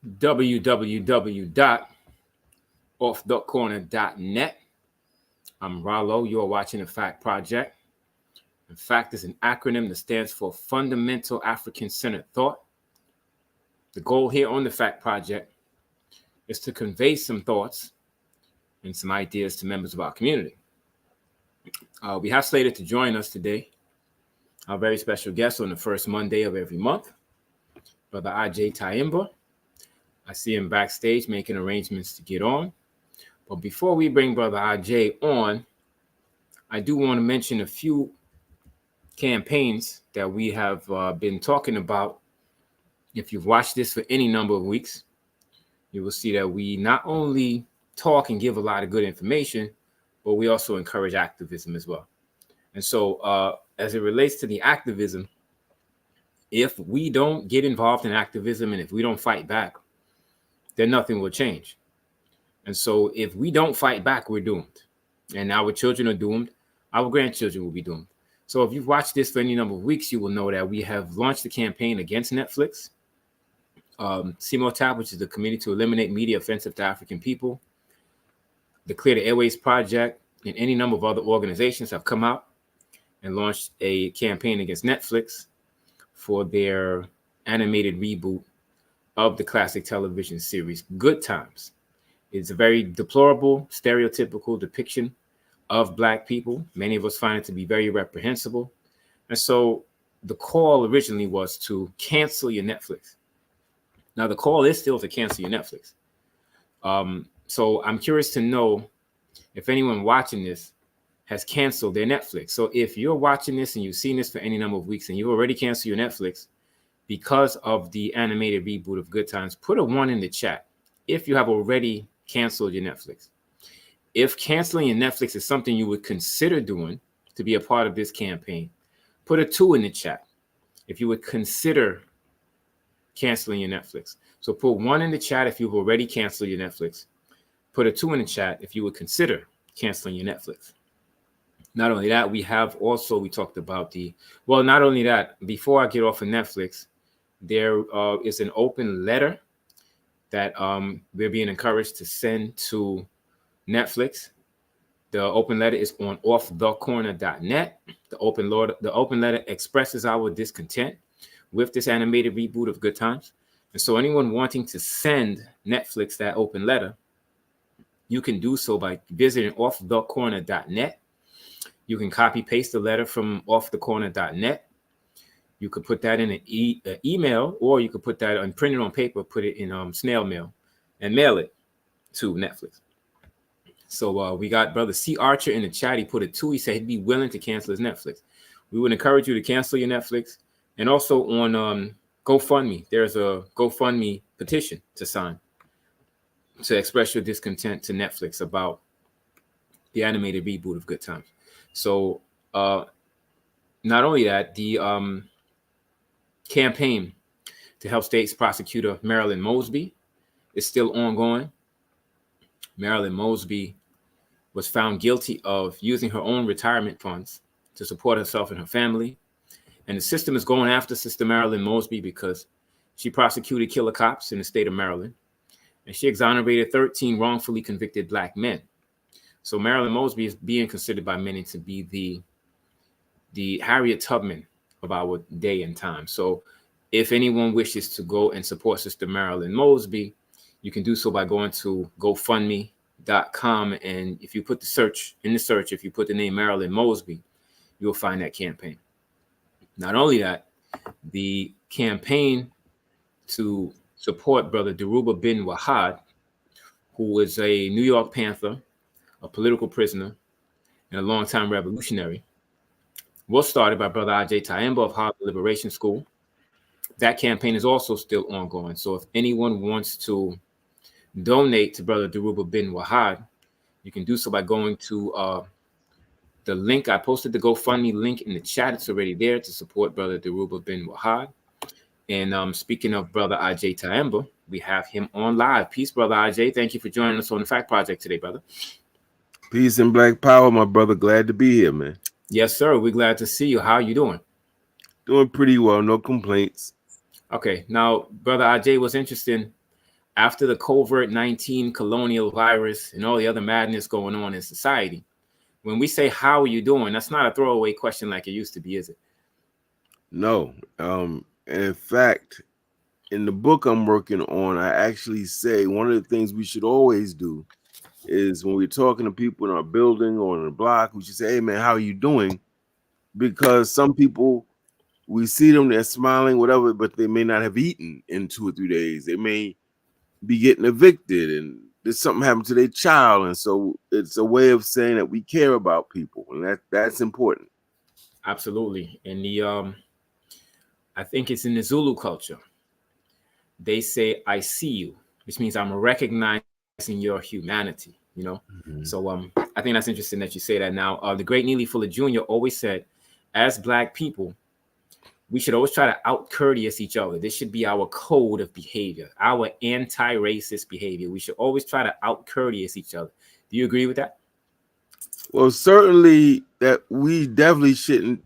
www.offthecorner.net. I'm Rollo. You are watching the F.A.C.T Project. And F.A.C.T is an acronym that stands for Fundamental African-Centered Thought. The goal here on the F.A.C.T Project is to convey some thoughts and some ideas to members of our community. We have slated to join us today our very special guest on the first Monday of every month, Brother Agyei Tyehima. I see him backstage making arrangements to get on. But before we bring Brother Agyei on, I do want to mention a few campaigns that we have been talking about. If you've watched this for any number of weeks, you will see that we not only talk and give a lot of good information, but we also encourage activism as well. And so as it relates to the activism, if we don't get involved in activism and if we don't fight back, then nothing will change. And so if we don't fight back, we're doomed. And our children are doomed. Our grandchildren will be doomed. So if you've watched this for any number of weeks, you will know that we have launched a campaign against Netflix. CMOTAP, which is the Committee to Eliminate Media Offensive to African People, the Clear the Airways Project, and any number of other organizations have come out and launched a campaign against Netflix for their animated reboot of the classic television series Good Times. It's a very deplorable, stereotypical depiction of Black people. Many of us find it to be very reprehensible. And so the call originally was to cancel your Netflix. Now, the call is still to cancel your Netflix. So I'm curious to know if anyone watching this has canceled their Netflix. So if you're watching this and you've seen this for any number of weeks and you've already canceled your Netflix because of the animated reboot of Good Times, put a 1 in the chat if you have already canceled your Netflix. If canceling your Netflix is something you would consider doing to be a part of this campaign, put a 2 in the chat if you would consider canceling your Netflix. So put 1 in the chat if you've already canceled your Netflix. Put a 2 in the chat if you would consider canceling your Netflix. Not only that, we talked about not only that, before I get off of Netflix, there is an open letter that we're being encouraged to send to Netflix. The open letter is on offthecorner.net. The open letter expresses our discontent with this animated reboot of Good Times. And so anyone wanting to send Netflix that open letter, you can do so by visiting offthecorner.net. You can copy paste the letter from offthecorner.net. You could put that in an email, or you could put that and print it on paper, put it in snail mail, and mail it to Netflix. So we got Brother C. Archer in the chat. He put a 2. He said he'd be willing to cancel his Netflix. We would encourage you to cancel your Netflix. And also on GoFundMe, there's a GoFundMe petition to sign to express your discontent to Netflix about the animated reboot of Good Times. So not only that, the campaign to help State's Prosecutor Marilyn Mosby is still ongoing. Marilyn Mosby was found guilty of using her own retirement funds to support herself and her family. And the system is going after Sister Marilyn Mosby because she prosecuted killer cops in the state of Maryland. And she exonerated 13 wrongfully convicted Black men. So Marilyn Mosby is being considered by many to be the Harriet Tubman of our day and time. So if anyone wishes to go and support Sister Marilyn Mosby, you can do so by going to GoFundMe.com. And if you put if you put the name Marilyn Mosby, you'll find that campaign. Not only that, the campaign to support Brother Dhoruba bin Wahad, who is a New York Panther, a political prisoner, and a longtime revolutionary, was started by Brother Agyei Tyehima of Harlem Liberation School. That campaign is also still ongoing. So if anyone wants to donate to Brother Dhoruba bin Wahad, you can do so by going to the link. I posted the GoFundMe link in the chat. It's already there to support Brother Dhoruba bin Wahad. And speaking of Brother Agyei Tyehima, we have him on live. Peace, Brother Agyei. Thank you for joining us on the F.A.C.T Project today, brother. Peace and Black Power, my brother. Glad to be here, man. Yes, sir. We're glad to see you. How are you doing? Doing pretty well. No complaints. Okay. Now, Brother Agyei, what's interesting after the COVID-19 colonial virus and all the other madness going on in society, when we say, how are you doing? That's not a throwaway question like it used to be, is it? No. And in fact, in the book I'm working on, I actually say one of the things we should always do is when we're talking to people in our building or in the block, we should say, hey, man, how are you doing? Because some people, we see them, they're smiling, whatever, but they may not have eaten in 2 or 3 days. They may be getting evicted and there's something happened to their child. And so it's a way of saying that we care about people. And that's important. Absolutely. And I think it's in the Zulu culture. They say, I see you, which means I'm recognizing your humanity, Mm-hmm. So I think that's interesting that you say that now. The great Neely Fuller Jr. always said, as Black people, we should always try to out courteous each other. This should be our code of behavior, our anti-racist behavior. We should always try to out courteous each other. Do you agree with that? Well, certainly that we definitely shouldn't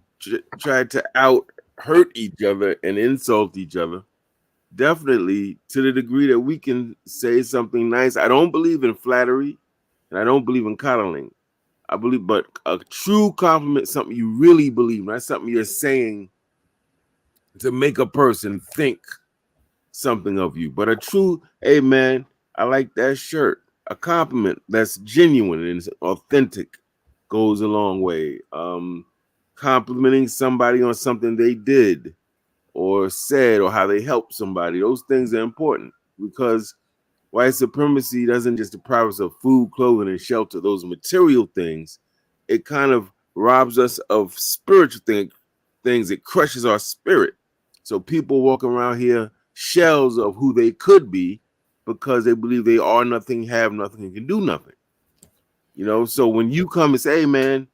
try to out hurt each other and insult each other. Definitely to the degree that we can say something nice. I don't believe in flattery and I don't believe in coddling. I believe, but a true compliment, something you really believe, not something you're saying to make a person think something of you, but a true, hey man, I like that shirt. A compliment that's genuine and authentic goes a long way. Complimenting somebody on something they did or said or how they helped somebody, those things are important because white supremacy doesn't just deprive us of food, clothing, and shelter, those material things. It kind of robs us of spiritual things. It crushes our spirit. So people walk around here shells of who they could be because they believe they are nothing, have nothing, and can do nothing. So when you come and say, hey man,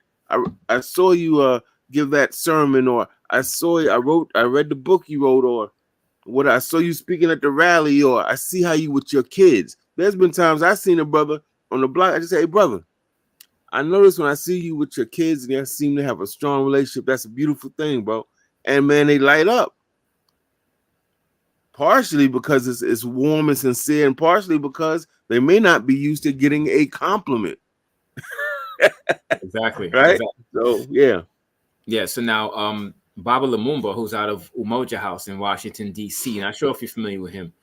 I saw you give that sermon, or I read the book you wrote, or what I saw you speaking at the rally, or I see how you with your kids. There's been times I seen a brother on the block. I just say, hey brother, I notice when I see you with your kids and they seem to have a strong relationship. That's a beautiful thing, bro. And man, they light up. Partially because it's warm and sincere, and partially because they may not be used to getting a compliment. Exactly. Right? Exactly. So yeah. Yeah. So now, Baba Lumumba, who's out of Umoja House in Washington, D.C., not sure if you're familiar with him,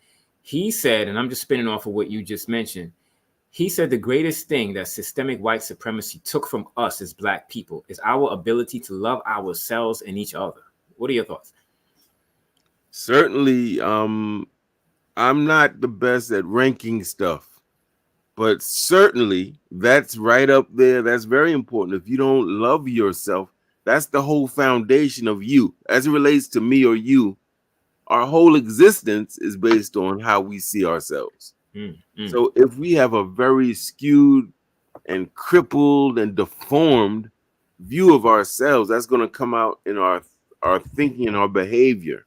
he said, and I'm just spinning off of what you just mentioned, he said the greatest thing that systemic white supremacy took from us as Black people is our ability to love ourselves and each other. What are your thoughts? Certainly, I'm not the best at ranking stuff, but certainly that's right up there. That's very important. If you don't love yourself, that's the whole foundation of you. As it relates to me or you, our whole existence is based on how we see ourselves. So if we have a very skewed and crippled and deformed view of ourselves, that's going to come out in our thinking and our behavior.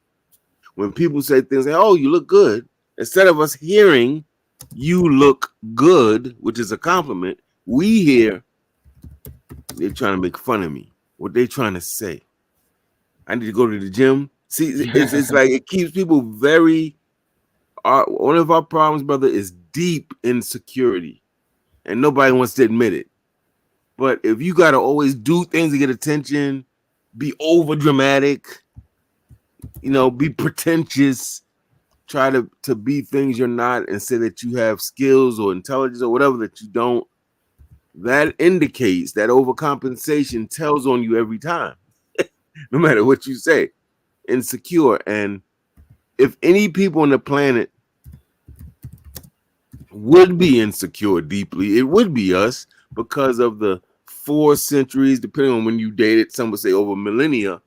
When people say things like, oh, you look good, instead of us hearing you look good, which is a compliment, we hear they're trying to make fun of me. What they trying to say? I need to go to the gym. See, it's like it keeps people very. One of our problems, brother, is deep insecurity, and nobody wants to admit it. But if you got to always do things to get attention, be over dramatic, be pretentious, try to be things you're not, and say that you have skills or intelligence or whatever that you don't, that indicates that overcompensation tells on you every time, no matter what you say. Insecure. And if any people on the planet would be insecure deeply, it would be us, because of the 4 centuries, depending on when you dated, some would say over millennia,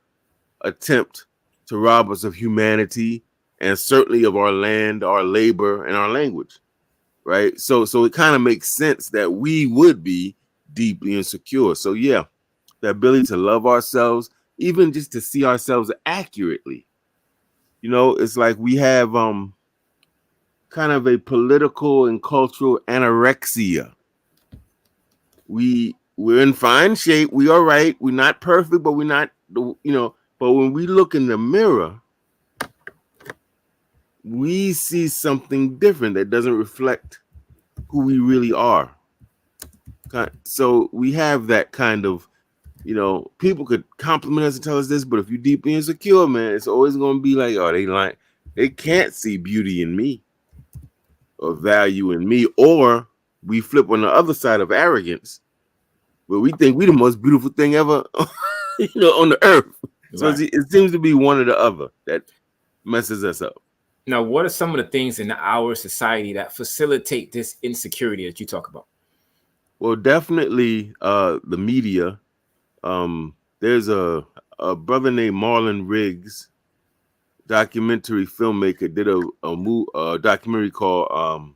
attempt to rob us of humanity and certainly of our land, our labor, and our language. Right? So it kind of makes sense that we would be deeply insecure. So yeah, the ability to love ourselves, even just to see ourselves accurately. It's like we have kind of a political and cultural anorexia. We're in fine shape. We are right. We're not perfect, but we're not, but when we look in the mirror, we see something different that doesn't reflect who we really are. So we have that kind of, people could compliment us and tell us this, but if you're deeply insecure, man, it's always going to be like, oh, they like, they can't see beauty in me or value in me. Or we flip on the other side of arrogance, where we think we the most beautiful thing ever, on the earth. So Right. it seems to be one or the other that messes us up. Now, what are some of the things in our society that facilitate this insecurity that you talk about? Well, definitely the media. There's a brother named Marlon Riggs, documentary filmmaker, did a documentary called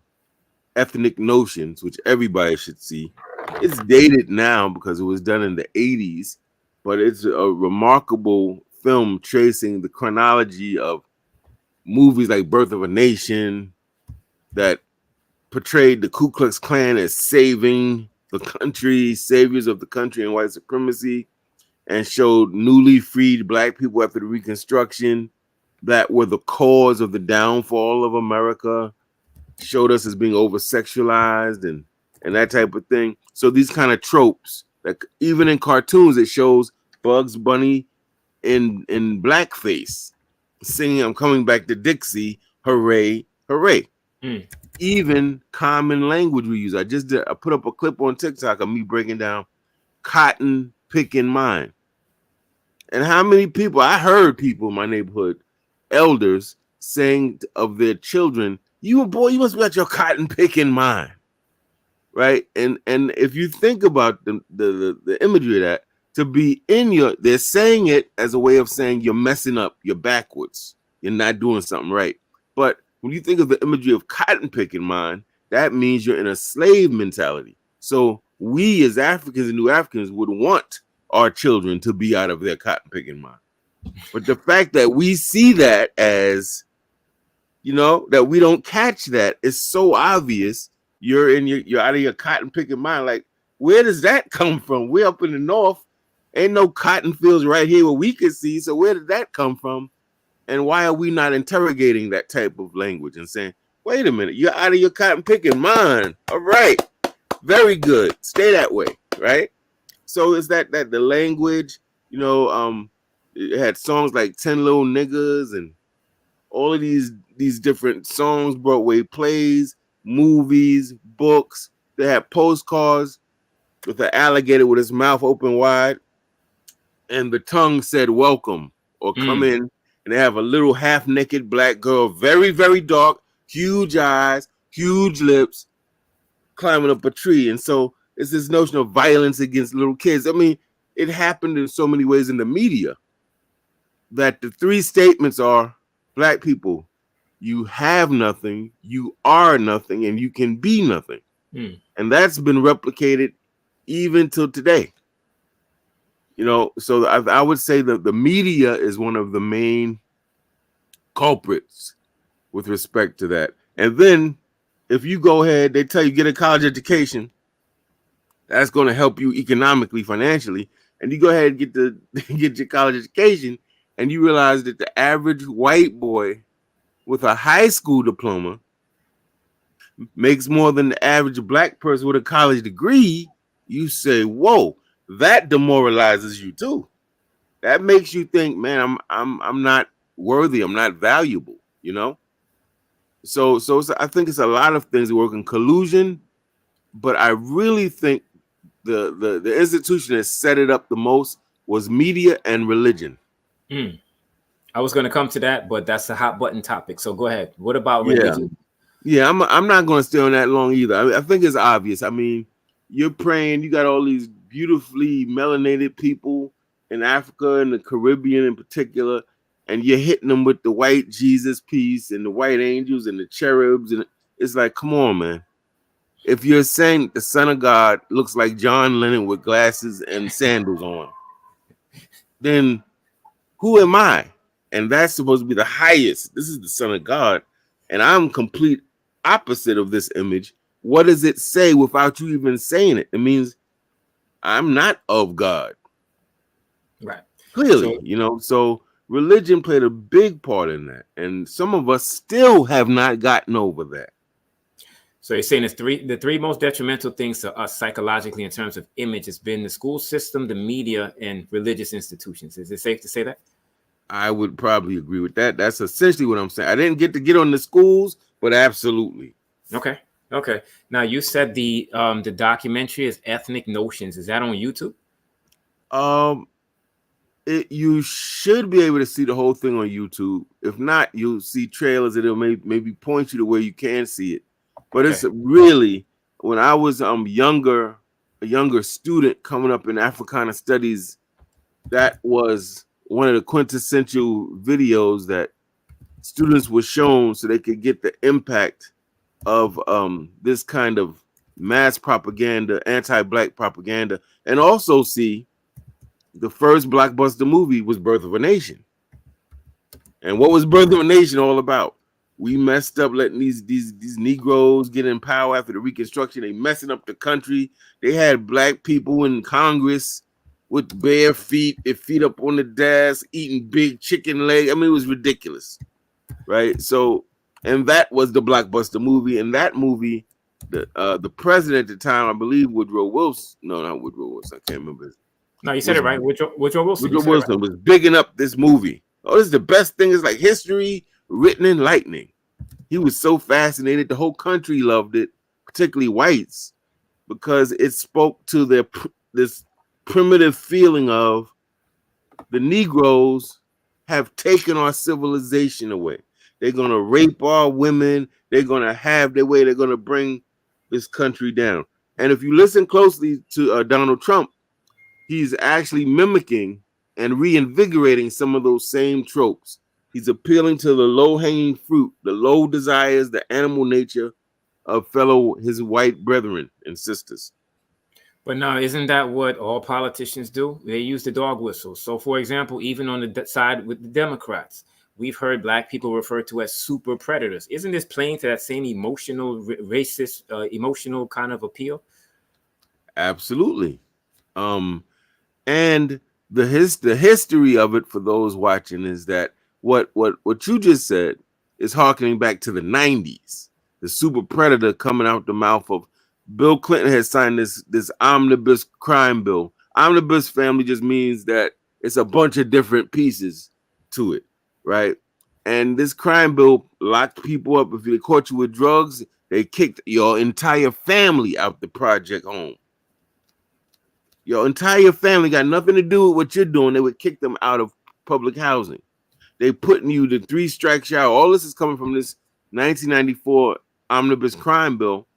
Ethnic Notions, which everybody should see. It's dated now because it was done in the 80s, but it's a remarkable film tracing the chronology of movies like Birth of a Nation that portrayed the Ku Klux Klan as saving the country, saviors of the country and white supremacy, and showed newly freed black people after the Reconstruction that were the cause of the downfall of America, showed us as being over sexualized and that type of thing. So these kind of tropes, like even in cartoons, it shows Bugs Bunny in blackface singing "I'm Coming Back to Dixie, hooray, hooray." Mm. Even common language we use. I put up a clip on TikTok of me breaking down cotton picking mine. And how many people, I heard people in my neighborhood, elders, saying of their children, you must be at your cotton picking mind. Right. And if you think about the imagery of that, to be they're saying it as a way of saying you're messing up, you're backwards, you're not doing something right. But when you think of the imagery of cotton picking mind, that means you're in a slave mentality. So we as Africans and New Africans would want our children to be out of their cotton picking mind. But the fact that we see that as, that we don't catch that is so obvious. You're out of your cotton picking mind. Like, where does that come from? We're up in the north. Ain't no cotton fields right here where we can see. So where did that come from? And why are we not interrogating that type of language and saying, wait a minute, you're out of your cotton picking mind. All right. Very good. Stay that way. Right. So it's that the language, it had songs like 10 Little Niggas and all of these different songs, Broadway plays, movies, books. They had postcards with an alligator with his mouth open wide, and the tongue said welcome or come in. And they have a little half-naked black girl, very, very dark, huge eyes, huge lips, climbing up a tree. And so it's this notion of violence against little kids. I mean, it happened in so many ways in the media that the three statements are: black people, you have nothing, you are nothing, and you can be nothing. And that's been replicated even till today. So I would say that the media is one of the main culprits with respect to that. And then if you go ahead, they tell you get a college education, that's going to help you economically, financially. And you go ahead and get your college education, and you realize that the average white boy with a high school diploma makes more than the average black person with a college degree. You say, whoa, that demoralizes you too. That makes you think, man, I'm not worthy, I'm not valuable, So I think it's a lot of things that work in collusion, but I really think the institution that set it up the most was media and religion. I was going to come to that, but that's a hot button topic. So go ahead. What about religion? Yeah, I'm not going to stay on that long either. I think it's obvious. I mean, you're praying. You got all these beautifully melanated people in Africa and the Caribbean in particular, and you're hitting them with the white Jesus piece and the white angels and the cherubs, and it's like, come on, man. If you're saying the Son of God looks like John Lennon with glasses and sandals on, then who am I? And that's supposed to be the highest. This is the Son of God, and I'm complete opposite of this image. What does it say without you even saying it? It means I'm not of God. Right. Clearly, so religion played a big part in that, and some of us still have not gotten over that. So you're saying the three most detrimental things to us psychologically in terms of image has been the school system, the media, and religious institutions. Is it safe to say that? I would probably agree with that. That's essentially what I'm saying. I didn't get on the schools, but absolutely. Okay. Okay. Now you said the documentary is Ethnic Notions. Is that on YouTube? You should be able to see the whole thing on YouTube. If not, you'll see trailers and it'll maybe point you to where you can see it. But Okay. it's really, when I was a younger student coming up in Africana studies, that was one of the quintessential videos that students were shown so they could get the impact of this kind of mass propaganda, anti-black propaganda, and also see the first blockbuster movie was Birth of a Nation. And what was Birth of a Nation all about? We messed up letting these Negroes get in power after the Reconstruction. They messing up the country. They had black people in Congress with bare feet, their feet up on the desk, eating big chicken leg. I mean, it was ridiculous, right? So, and that was the blockbuster movie. And that movie, the president at the time, I believe Woodrow Wilson. No, not Woodrow Wilson. I can't remember. No, you said it right. Woodrow Wilson. Woodrow Wilson was bigging up this movie. Oh, this is the best thing. It's like history written in lightning. He was so fascinated. The whole country loved it, particularly whites, because it spoke to this primitive feeling of the Negroes have taken our civilization away. They're going to rape our women. They're going to have their way. They're going to bring this country down. And if you listen closely to Donald Trump, he's actually mimicking and reinvigorating some of those same tropes. He's appealing to the low-hanging fruit, the low desires, the animal nature of his white brethren and sisters. But now, isn't that what all politicians do? They use the dog whistle. So, for example, even on the side with the Democrats, we've heard black people referred to as super predators. Isn't this playing to that same emotional, racist, emotional kind of appeal? Absolutely. And the history of it for those watching is that what you just said is harkening back to the 90s. The super predator coming out the mouth of Bill Clinton has signed this omnibus crime bill. Omnibus, family, just means that it's a bunch of different pieces to it, right? And this crime bill locked people up. If they caught you with drugs, they kicked your entire family out the project home. Your entire family got nothing to do with what you're doing. They would kick them out of public housing. They putting you to 3 strikes out. All this is coming from this 1994 omnibus crime bill.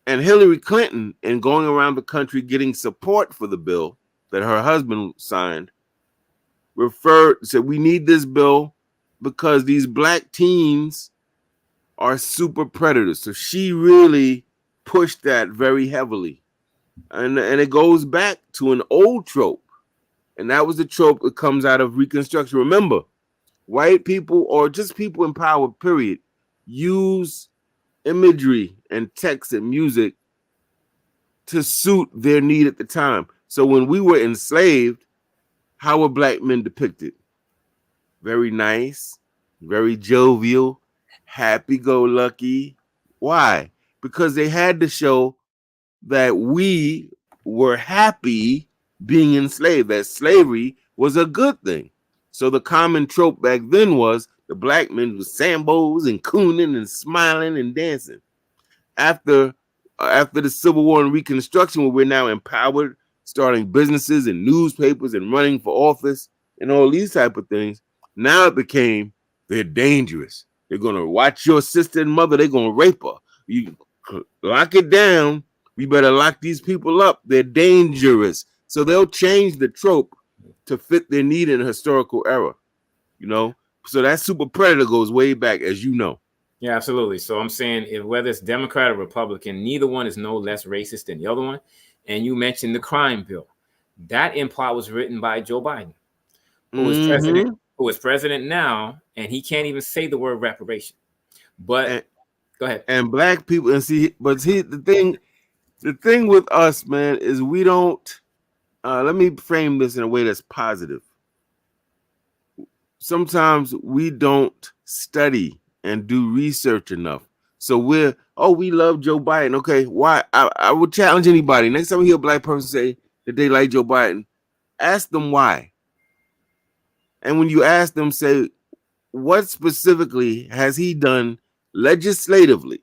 And Hillary Clinton, and going around the country getting support for the bill that her husband signed, said we need this bill because these black teens are super predators. So she really pushed that very heavily. And it goes back to an old trope. And that was the trope that comes out of Reconstruction. Remember, white people or just people in power, period, use imagery and text and music to suit their need at the time. So when we were enslaved, how were black men depicted? Very nice, very jovial, happy-go-lucky. Why? Because they had to show that we were happy being enslaved, that slavery was a good thing. So the common trope back then was the black men with sambos and cooning and smiling and dancing. After the Civil War and Reconstruction, where we're now empowered, starting businesses and newspapers and running for office and all these type of things, now it became they're dangerous. They're going to watch your sister and mother. They're going to rape her. You lock it down. We better lock these people up. They're dangerous. So they'll change the trope to fit their need in a historical era, you know? So that super predator goes way back, as you know. Yeah, absolutely. So I'm saying whether it's Democrat or Republican, neither one is no less racist than the other one. And you mentioned the crime bill. That in part was written by Joe Biden, who is president now, and he can't even say the word reparation. But go ahead. And black people, the thing with us, man, is we don't let me frame this in a way that's positive. sometimes we don't study and do research enough. So we love Joe Biden. Okay, why? I would challenge anybody. Next time you hear a black person say that they like Joe Biden, ask them why. And when you ask them, say, what specifically has he done legislatively?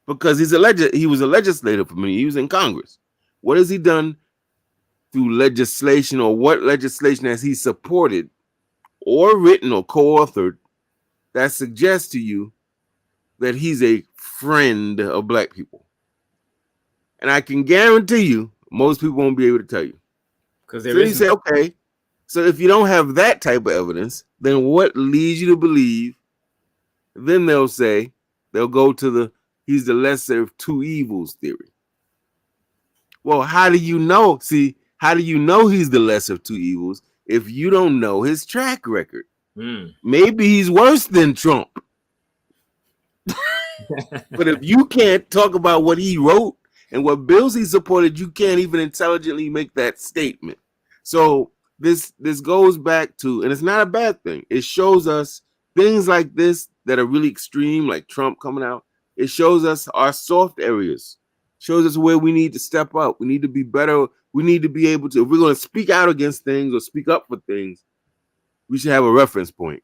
Because he was a legislator for me. He was in Congress. What has he done through legislation, or what legislation has he supported or written or co-authored that suggests to you that he's a friend of black people? And I can guarantee you, most people won't be able to tell you. Because So you say, okay, so if you don't have that type of evidence, then what leads you to believe? Then they'll go to he's the lesser of two evils theory. Well, how do you know? See, how do you know he's the lesser of two evils if you don't know his track record? Maybe he's worse than Trump. But if you can't talk about what he wrote and what bills he supported, you can't even intelligently make that statement. So this goes back to, and it's not a bad thing. It shows us things like this that are really extreme, like Trump coming out. It shows us our soft areas, shows us where we need to step up. We need to be better. We need to be able to, if we're going to speak out against things or speak up for things, we should have a reference point.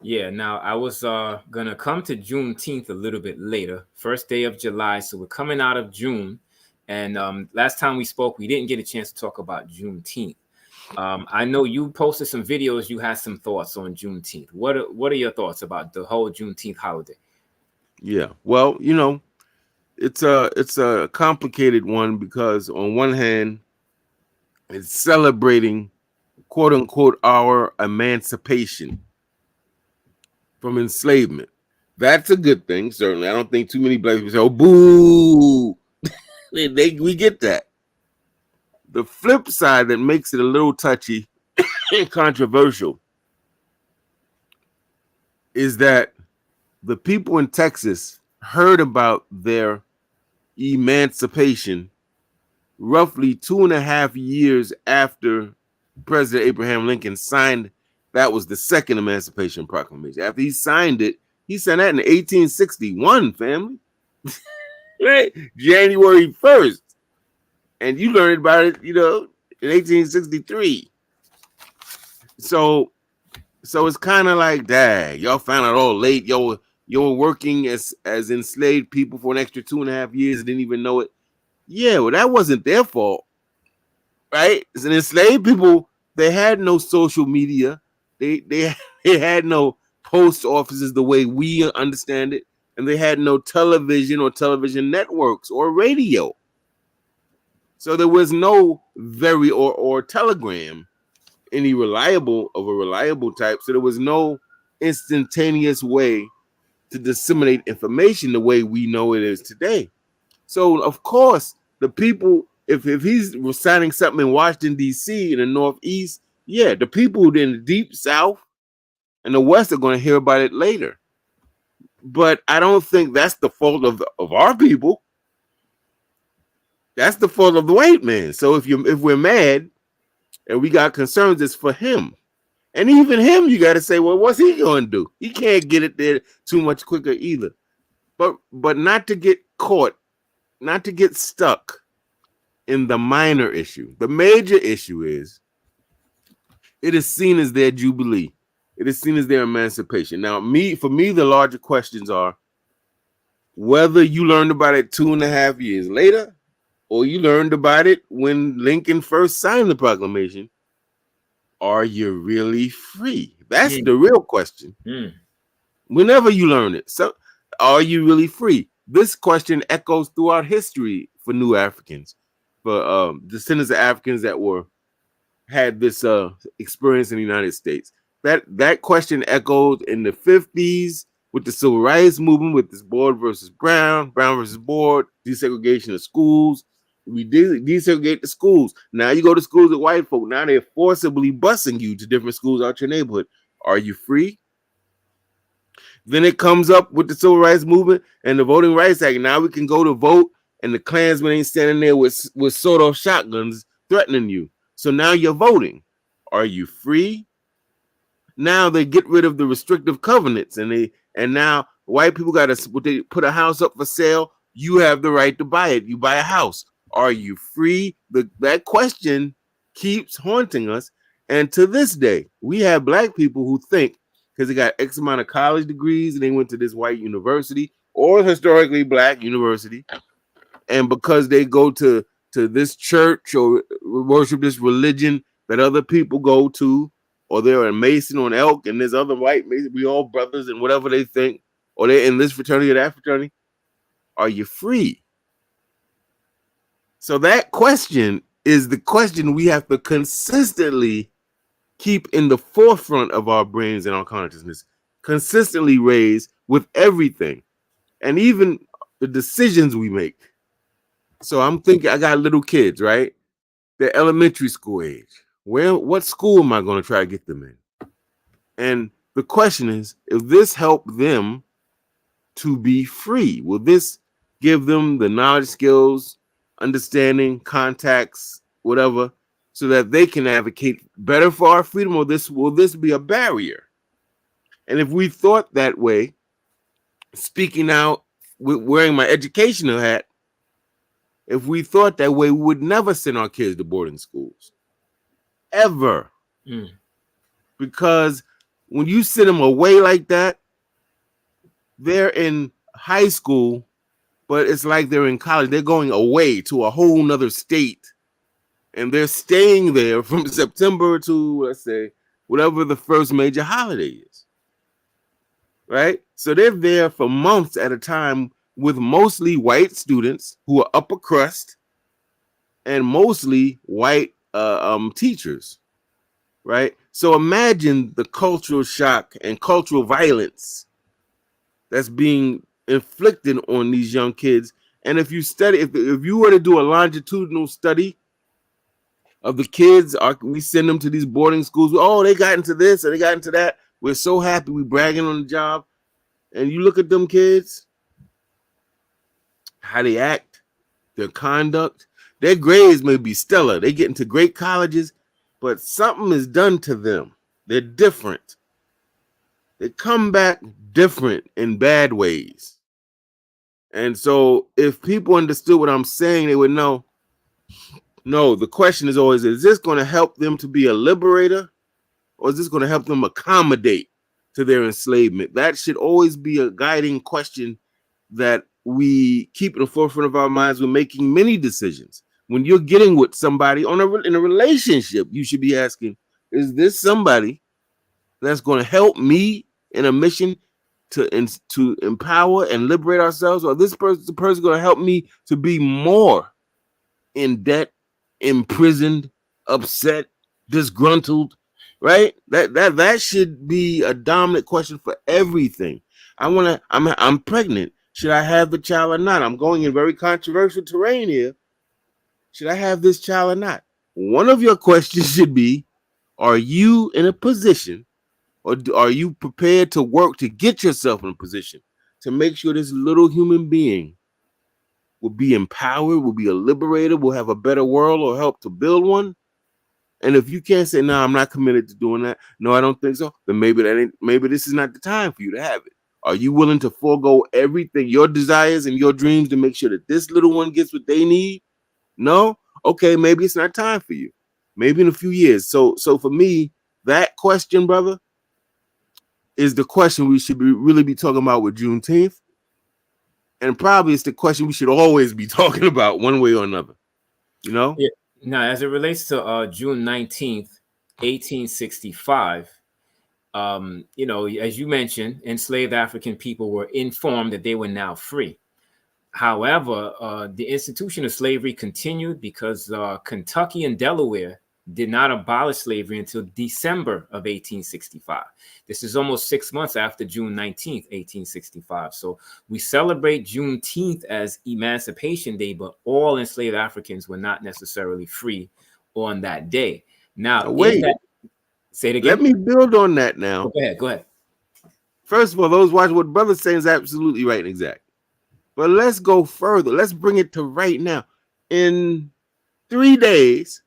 Yeah, now I was going to come to Juneteenth a little bit later, first day of July. So we're coming out of June. And last time we spoke, we didn't get a chance to talk about Juneteenth. I know you posted some videos. You had some thoughts on Juneteenth. What are your thoughts about the whole Juneteenth holiday? Yeah, well, it's a complicated one, because on one hand, it's celebrating, quote unquote, our emancipation from enslavement. That's a good thing, certainly. I don't think too many black people say, "Oh, boo." We get that. The flip side that makes it a little touchy and controversial is that the people in Texas heard about their emancipation roughly 2.5 years after President Abraham Lincoln signed. That was the second Emancipation Proclamation. After he signed it, he signed that in 1861, family. Right? January 1st. And you learned about it, in 1863. So it's kind of like, dang, y'all found out all late. Y'all were working as enslaved people for an extra 2.5 years and didn't even know it. Yeah, well, that wasn't their fault, right? As an enslaved people, they had no social media. They had no post offices the way we understand it, and they had no television or television networks or radio. So there was no or telegram, any reliable type. So there was no instantaneous way to disseminate information the way we know it is today. So of course, the people, if he's signing something in Washington, D.C. in the Northeast, yeah, the people in the deep South and the West are going to hear about it later. But I don't think that's the fault of our people. That's the fault of the white man. So if we're mad and we got concerns, it's for him. And even him, you got to say, well, what's he going to do? He can't get it there too much quicker either. But not to get caught, not to get stuck in the minor issue. The major issue is it is seen as their jubilee. It is seen as their emancipation. Now, for me, the larger questions are whether you learned about it 2.5 years later, or you learned about it when Lincoln first signed the proclamation. Are you really free? That's the real question. Whenever you learn it. So, are you really free? This question echoes throughout history for new Africans, for descendants of Africans that had this experience in the United States. That question echoed in the 50s with the Civil Rights Movement, with this Board versus Brown versus Board, desegregation of schools. We desegregate the schools. Now you go to schools with white folk. Now they're forcibly busing you to different schools out your neighborhood. Are you free? Then it comes up with the Civil Rights Movement and the Voting Rights Act. Now we can go to vote, and the Klansmen ain't standing there with sawed-off shotguns threatening you. So now you're voting. Are you free? Now they get rid of the restrictive covenants, and now white people got to they put a house up for sale. You have the right to buy it. You buy a house. Are you free? That question keeps haunting us. And to this day, we have black people who think because they got X amount of college degrees and they went to this white university or historically black university, and because they go to this church or worship this religion that other people go to, or they're a Mason or an Elk, and there's other white Masons, we all brothers and whatever they think, or they're in this fraternity or that fraternity, are you free? So that question is the question we have to consistently keep in the forefront of our brains and our consciousness, consistently raise with everything, and even the decisions we make. So I'm thinking, I got little kids, right? They're elementary school age. What school am I going to try to get them in? And the question is, if this help them to be free, will this give them the knowledge, skills, understanding, contacts, whatever, so that they can advocate better for our freedom, or will this be a barrier? And if we thought that way, speaking out, wearing my educational hat, if we thought that way, we would never send our kids to boarding schools. Ever. Because when you send them away like that, they're in high school, but it's like they're in college. They're going away to a whole nother state. And they're staying there from September to, let's say, whatever the first major holiday is. Right? So they're there for months at a time with mostly white students who are upper crust and mostly white teachers, right? So imagine the cultural shock and cultural violence that's being inflicted on these young kids. And if you study, if you were to do a longitudinal study of the kids, we send them to these boarding schools. Oh, they got into this and they got into that. We're so happy. We bragging on the job. And you look at them kids, how they act, their conduct, their grades may be stellar. They get into great colleges, but something is done to them. They're different. They come back different in bad ways. And so if people understood what I'm saying, they would know, no, the question is always, is this going to help them to be a liberator, or is this going to help them accommodate to their enslavement? That should always be a guiding question that we keep in the forefront of our minds when making many decisions. When you're getting with somebody in a relationship, you should be asking, is this somebody that's going to help me in a mission to empower and liberate ourselves, or this person going to help me to be more in debt, imprisoned, upset, disgruntled, right? That should be a dominant question for everything. I'm pregnant. Should I have the child or not? I'm going in very controversial terrain here. Should I have this child or not? One of your questions should be, are you in a position, or are you prepared to work to get yourself in a position to make sure this little human being will be empowered, will be a liberator, will have a better world, or help to build one? And if you can't say, no, I'm not committed to doing that, no, I don't think so, then maybe this is not the time for you to have it. Are you willing to forego everything, your desires and your dreams, to make sure that this little one gets what they need? No? Okay, maybe it's not time for you. Maybe in a few years. So for me, that question, brother, is the question we should really be talking about with Juneteenth. And probably it's the question we should always be talking about one way or another. You know? Yeah. Now, as it relates to June 19th, 1865, as you mentioned, enslaved African people were informed that they were now free. However, the institution of slavery continued because Kentucky and Delaware did not abolish slavery until December of 1865. This is almost 6 months after June 19th, 1865. So we celebrate Juneteenth as Emancipation Day, but all enslaved Africans were not necessarily free on that day. Now, wait. Say it again. Let me build on that now. Go ahead. First of all, those watching what brother's saying is absolutely right and exact. But let's go further. Let's bring it to right now. In 3 days,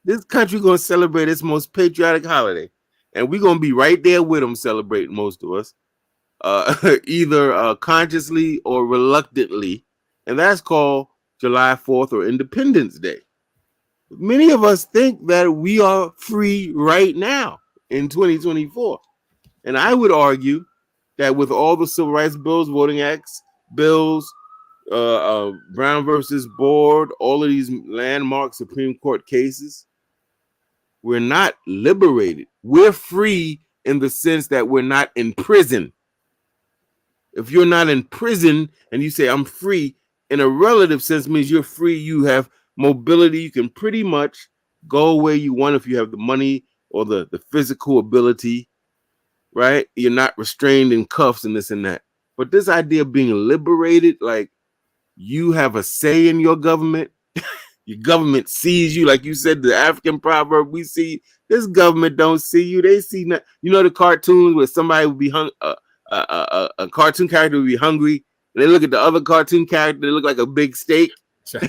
this country going to celebrate its most patriotic holiday. and we're gonna be right there with them celebrating, most of us, either consciously or reluctantly, and that's called July 4th or Independence Day. Many of us think that we are free right now in 2024, and I would argue that with all the civil rights bills, voting acts, bills, Brown versus Board, all of these landmark Supreme Court cases, we're not liberated. We're free in the sense that we're not in prison. If you're not in prison and you say I'm free, in a relative sense means you're free. You have mobility. You can pretty much go where you want if you have the money or the physical ability, right? You're not restrained in cuffs and this and that. But this idea of being liberated, like you have a say in your government, your government sees you, like you said, the African proverb, we see this government don't see you. They see not, you know, the cartoons where somebody would be a cartoon character would be hungry, and they look at the other cartoon character, they look like a big steak. Sure.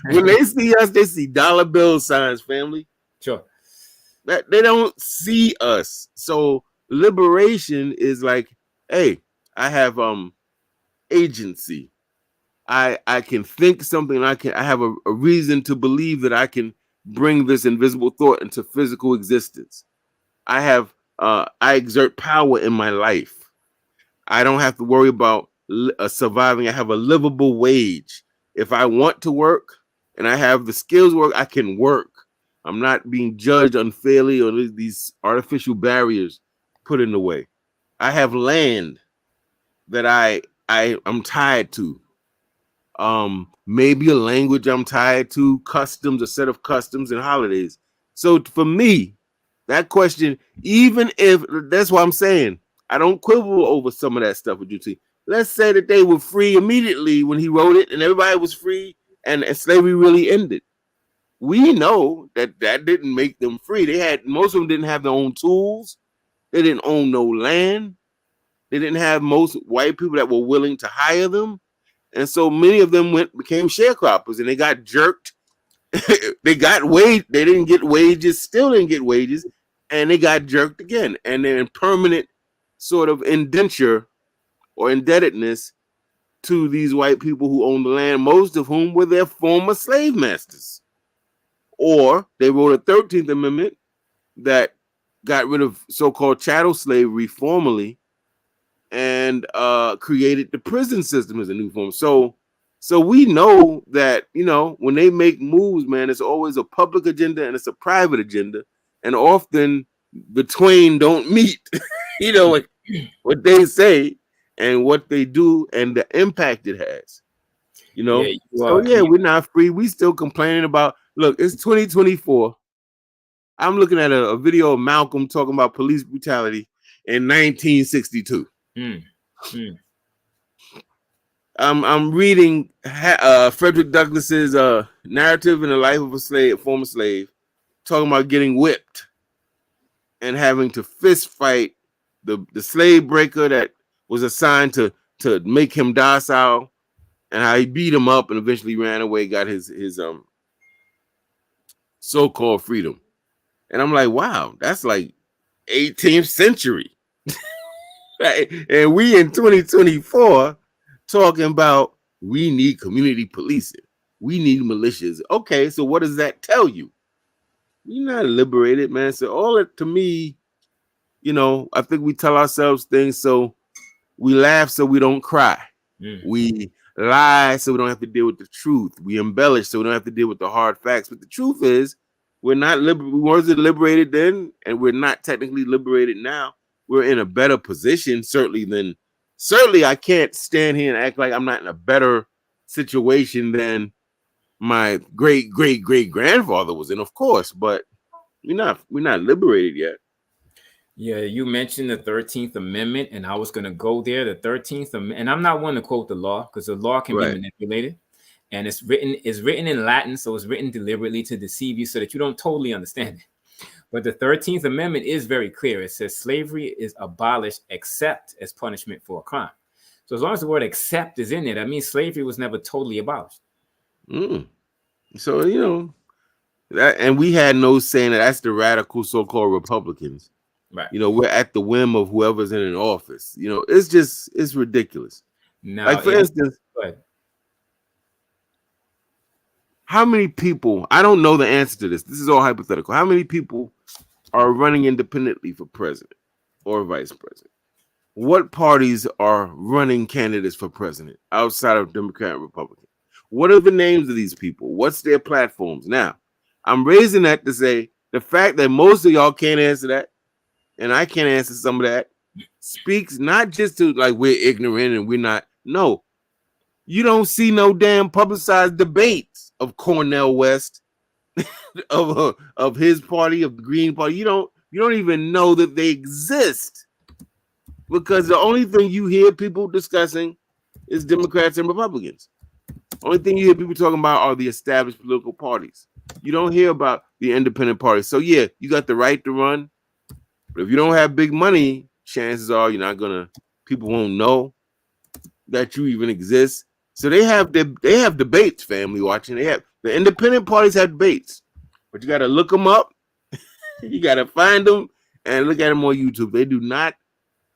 When they see us, they see dollar bill signs, family. Sure. That they don't see us. So liberation is like, hey, I have agency. I can think something. I have a reason to believe that I can bring this invisible thought into physical existence. I exert power in my life. I don't have to worry about surviving. I have a livable wage. If I want to work and I have the skills work, I can work. I'm not being judged unfairly or these artificial barriers put in the way. I have land that I'm tied to. Maybe a language I'm tied to, customs, a set of customs and holidays. So for me, that question, even if that's what I'm saying, I don't quibble over some of that stuff with Juneteenth. Let's say that they were free immediately when he wrote it, and everybody was free, and slavery really ended. We know that didn't make them free. Most of them didn't have their own tools. They didn't own no land. They didn't have most white people that were willing to hire them. And so many of them became sharecroppers, and they got jerked. They didn't get wages, still didn't get wages, and they got jerked again. And they're in permanent sort of indenture or indebtedness to these white people who own the land, most of whom were their former slave masters. Or they wrote a 13th Amendment that got rid of so-called chattel slavery formally and created the prison system as a new form. So we know that, you know, when they make moves, man, it's always a public agenda and it's a private agenda. And often the twain don't meet, you know, what they say and what they do and the impact it has, you know? Yeah, we're not free. We still complaining about, look, it's 2024. I'm looking at a video of Malcolm talking about police brutality in 1962. I'm reading Frederick Douglass's narrative in the life of a former slave, talking about getting whipped and having to fist fight the slave breaker that was assigned to make him docile, and how he beat him up and eventually ran away, got his so-called freedom. And I'm like, wow, that's like 18th century. Right? And we in 2024 talking about we need community policing. We need militias. Okay, so what does that tell you? You're not liberated, man. So all it to me, you know, I think we tell ourselves things so we laugh so we don't cry. We lie so we don't have to deal with the truth. We embellish so we don't have to deal with the hard facts. But the truth is, we wasn't liberated then, and we're not technically liberated now. We're in a better position, certainly I can't stand here and act like I'm not in a better situation than my great grandfather was in, of course, but we're not liberated yet. Yeah, you mentioned the 13th Amendment, and I was going to go there. The 13th Amendment, and I'm not one to quote the law because the law can be manipulated, and it's written in Latin, so it's written deliberately to deceive you so that you don't totally understand it. But the 13th Amendment is very clear. It says slavery is abolished except as punishment for a crime. So as long as the word "except" is in there, that means slavery was never totally abolished. So, you know, that, and we had no saying that's the radical so-called Republicans. Right. We're at the whim of whoever's in an office. It's ridiculous. Now, Like, for instance, but how many people, I don't know the answer to this. This is all hypothetical. How many people are running independently for president or vice president? What parties are running candidates for president outside of Democrat and Republican? What are the names of these people? What's their platforms? Now, I'm raising that to say the fact that most of y'all can't answer that, and I can't answer some of that, speaks not just to like we're ignorant and we're not. No, you don't see no damn publicized debates of Cornel West, of his party, of the Green Party. You don't even know that they exist, because the only thing you hear people discussing is Democrats and Republicans. Only thing you hear people talking about are the established political parties. You don't hear about the independent parties. So yeah, you got the right to run, but if you don't have big money, chances are you're not gonna. People won't know that you even exist. So they have debates. Family watching. They have the independent parties have debates, but you got to look them up. You got to find them and look at them on YouTube. They do not.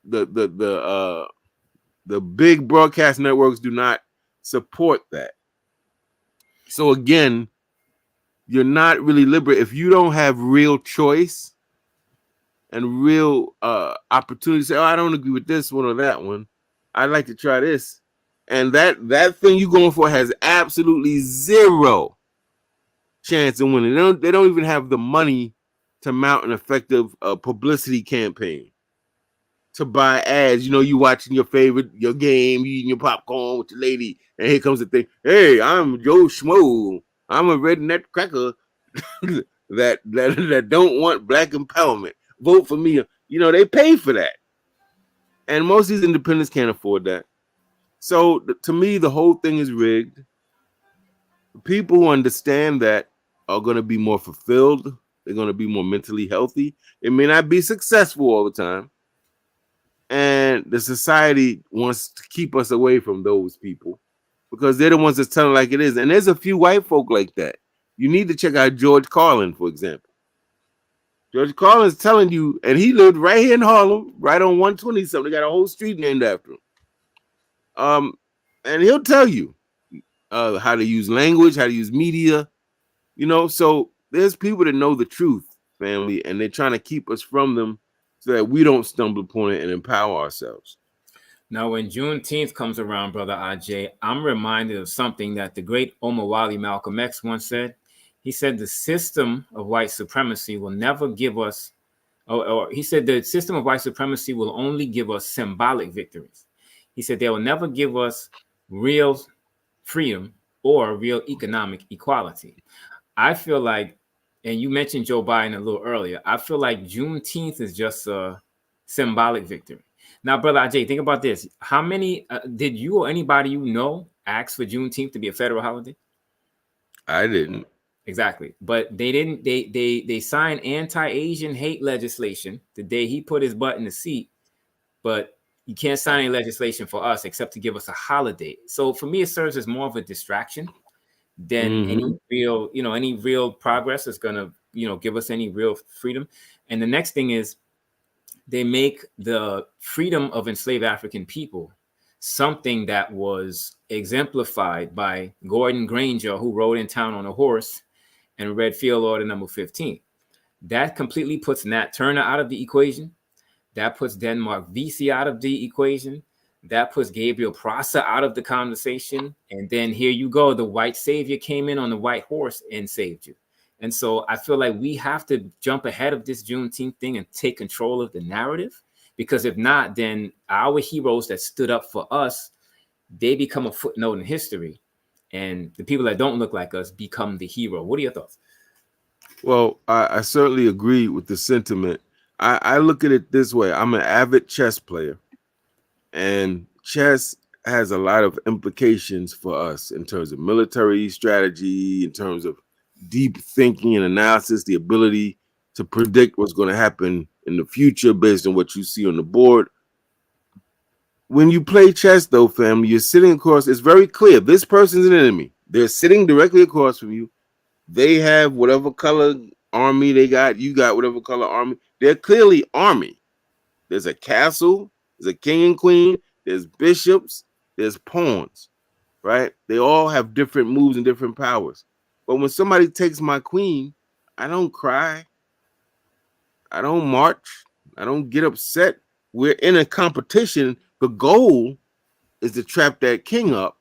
The big broadcast networks do not support that. So again, you're not really liberal if you don't have real choice and real opportunity to say, oh, I don't agree with this one or that one. I'd like to try this. And that thing you're going for has absolutely zero chance of winning. They don't even have the money to mount an effective publicity campaign, to buy ads. You watching your game, you eating your popcorn with your lady, and here comes the thing. Hey, I'm Joe Schmo. I'm a redneck cracker that don't want black empowerment. Vote for me. They pay for that. And most of these independents can't afford that. So to me, the whole thing is rigged. People who understand that are going to be more fulfilled. They're going to be more mentally healthy. It may not be successful all the time. And the society wants to keep us away from those people because they're the ones that's telling like it is. And there's a few white folk like that. You need to check out George Carlin, for example. George Carlin's telling you, and he lived right here in Harlem, right on 120 something. They got a whole street named after him. And he'll tell you how to use language, how to use media, So there's people that know the truth, family, and they're trying to keep us from them so that we don't stumble upon it and empower ourselves. Now, when Juneteenth comes around, Brother Agyei, I'm reminded of something that the great Omawali Malcolm X once said. He said the system of white supremacy will never give us, or he said the system of white supremacy will only give us symbolic victories. He said they will never give us real freedom or real economic equality. I feel like, and you mentioned Joe Biden a little earlier, I feel like Juneteenth is just a symbolic victory. Now, Brother Agyei, think about this. How many did you or anybody you know ask for Juneteenth to be a federal holiday? I didn't. Exactly. But they didn't, they signed anti-Asian hate legislation the day he put his butt in the seat, but you can't sign any legislation for us except to give us a holiday. So for me, it serves as more of a distraction than any real progress is going to, give us any real freedom. And the next thing is they make the freedom of enslaved African people something that was exemplified by Gordon Granger, who rode in town on a horse and read Field Order Number 15. That completely puts Nat Turner out of the equation. That puts Denmark Vesey out of the equation. That puts Gabriel Prosser out of the conversation. And then here you go. The white savior came in on the white horse and saved you. And so I feel like we have to jump ahead of this Juneteenth thing and take control of the narrative, because if not, then our heroes that stood up for us, they become a footnote in history. And the people that don't look like us become the hero. What are your thoughts? Well, I certainly agree with the sentiment. I look at it this way. I'm an avid chess player, and chess has a lot of implications for us in terms of military strategy, in terms of deep thinking and analysis, the ability to predict what's going to happen in the future based on what you see on the board. When you play chess, though, family, you're sitting across. It's very clear. This person's an enemy. They're sitting directly across from you. They have whatever color army they got. You got whatever color army. They're clearly army. There's a castle, there's a king and queen, there's bishops, there's pawns, right? They all have different moves and different powers. But when somebody takes my queen, I don't cry. I don't march. I don't get upset. We're in a competition. The goal is to trap that king up.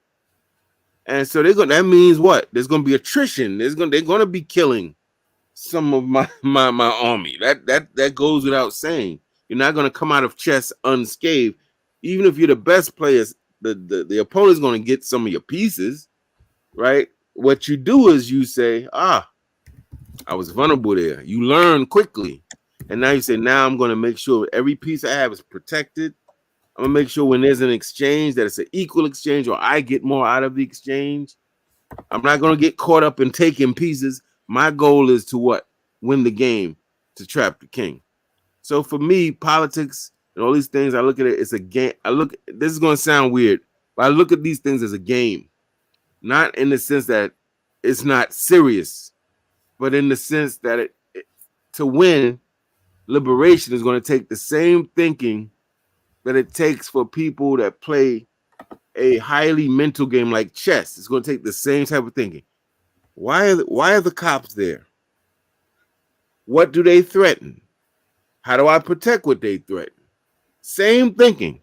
And so that means what? There's gonna be attrition. They're gonna be killing some of my army. That goes without saying. You're not gonna come out of chess unscathed. Even if you're the best players, the opponent's gonna get some of your pieces, right? What you do is you say, I was vulnerable there. You learn quickly. And now you say, now I'm gonna make sure every piece I have is protected. I'm gonna make sure when there's an exchange that it's an equal exchange or I get more out of the exchange. I'm not gonna get caught up in taking pieces. My goal is to what? Win the game, to trap the king. So for me, politics and all these things, I look at it, it's a game. This is gonna sound weird, but I look at these things as a game. Not in the sense that it's not serious, but in the sense that to win liberation is gonna take the same thinking that it takes for people that play a highly mental game like chess. It's going to take the same type of thinking. Why are the cops there? What do they threaten? How do I protect what they threaten? Same thinking.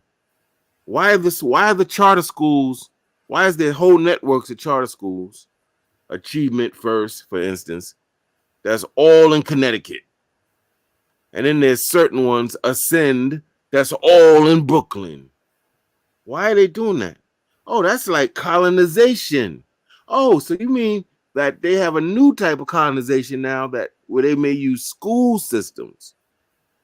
Why are the charter schools? Why is there whole networks of charter schools? Achievement First, for instance, that's all in Connecticut. And then there's certain ones, Ascend, that's all in Brooklyn. Why are they doing that? Oh, that's like colonization. Oh, so you mean that they have a new type of colonization now where they may use school systems.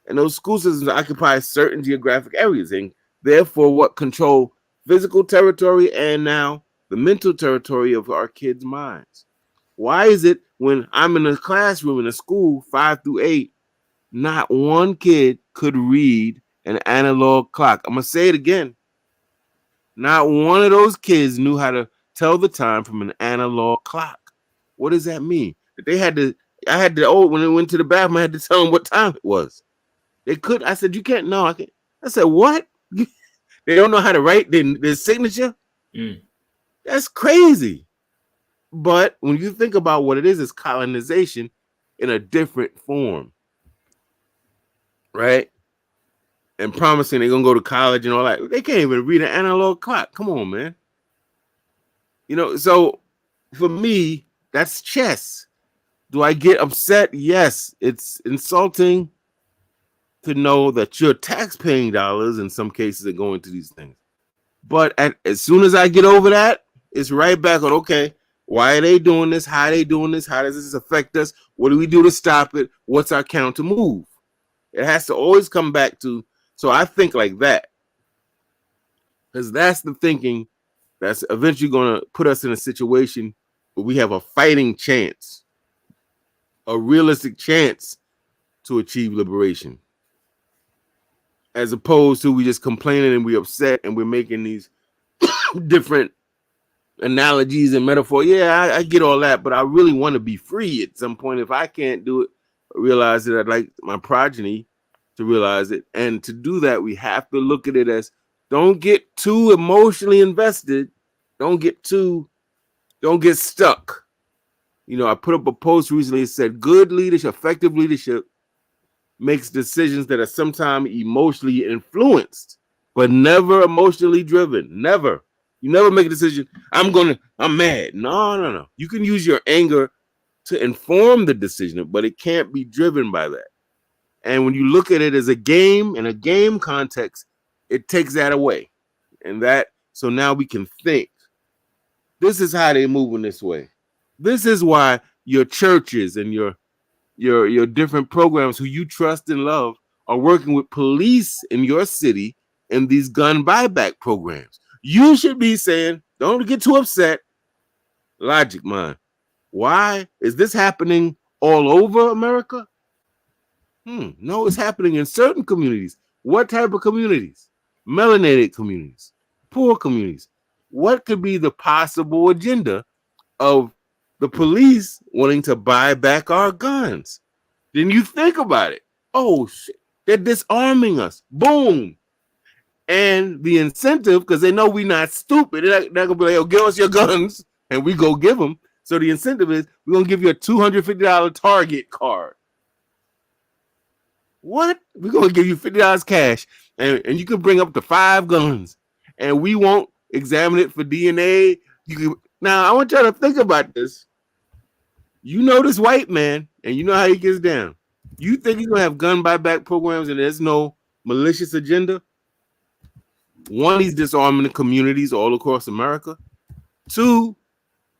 And those school systems occupy certain geographic areas and therefore what control physical territory and now the mental territory of our kids' minds. Why is it when I'm in a classroom in a school 5 through 8, not one kid could read an analog clock? I'm going to say it again. Not one of those kids knew how to tell the time from an analog clock. What does that mean? They had to, when they went to the bathroom, I had to tell them what time it was. They could, I said, you can't, no, I can't. I said, what? They don't know how to write their signature? That's crazy. But when you think about what it is, it's colonization in a different form. Right? And promising they're gonna go to college and all that. They can't even read an analog clock. Come on, man. So for me, that's chess. Do I get upset? Yes. It's insulting to know that your tax-paying dollars in some cases are going to these things. But as soon as I get over that, it's right back on, okay, why are they doing this? How are they doing this? How does this affect us? What do we do to stop it? What's our counter move? It has to always come back to, so I think like that. Because that's the thinking that's eventually going to put us in a situation where we have a fighting chance, a realistic chance to achieve liberation. As opposed to we just complaining and we're upset and we're making these different analogies and metaphors. Yeah, I get all that, but I really want to be free at some point. If I can't do it, realize that I'd like my progeny to realize it. And to do that, we have to look at it as, don't get too emotionally invested. Don't get stuck. I put up a post recently that said, good leadership, effective leadership makes decisions that are sometimes emotionally influenced, but never emotionally driven. Never. You never make a decision, I'm mad. No. You can use your anger to inform the decision, but it can't be driven by that. And when you look at it as a game, in a game context, it takes that away. So now we can think. This is how they're moving this way. This is why your churches and your different programs who you trust and love are working with police in your city in these gun buyback programs. You should be saying, don't get too upset. Logic, mind. Why is this happening all over America? No, it's happening in certain communities. What type of communities? Melanated communities, poor communities. What could be the possible agenda of the police wanting to buy back our guns? Then you think about it. Oh shit, they're disarming us. Boom. And the incentive, because they know we're not stupid, they're not gonna be like, "Yo, give us your guns," and we go give them. So the incentive is we're gonna give you a $250 Target card. What? We're gonna give you $50 cash, and you can bring up to 5 guns, and we won't examine it for DNA. You can now. I want y'all to think about this. You know this white man, and you know how he gets down. You think he's gonna have gun buyback programs, and there's no malicious agenda? One, he's disarming the communities all across America. Two,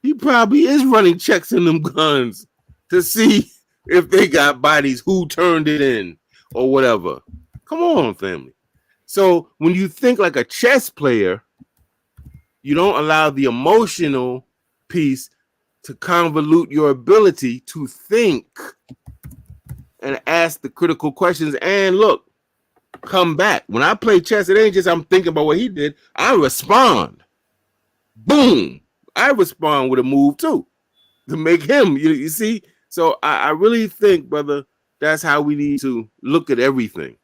he probably is running checks in them guns to see if they got bodies, who turned it in, or whatever. Come on, family. So when you think like a chess player, you don't allow the emotional piece to convolute your ability to think and ask the critical questions. And look, come back. When I play chess, it ain't just I'm thinking about what he did. I respond. Boom. I respond with a move too to make him. You see? So I really think, brother, that's how we need to look at everything.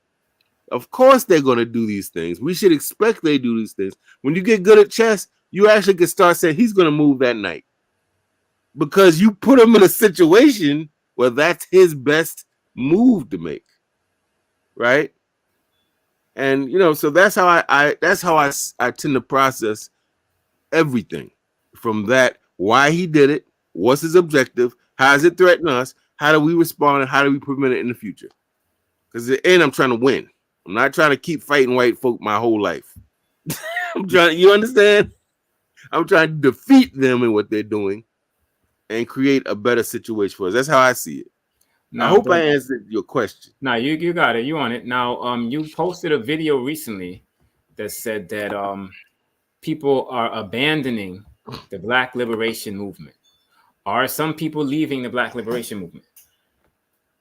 Of course they're going to do these things. We should expect they do these things. When you get good at chess, you actually can start saying he's going to move that knight because you put him in a situation where that's his best move to make, right? And so that's how I tend to process everything from that. Why he did it? What's his objective? How does it threaten us? How do we respond? And how do we prevent it in the future? Because at the end, I'm trying to win. I'm not trying to keep fighting white folk my whole life. I'm trying. You understand? I'm trying to defeat them in what they're doing and create a better situation for us. That's how I see it. Now, I hope I answered your question. Now you got it. You on it. Now, you posted a video recently that said that people are abandoning the Black Liberation Movement. Are some people leaving the Black Liberation Movement?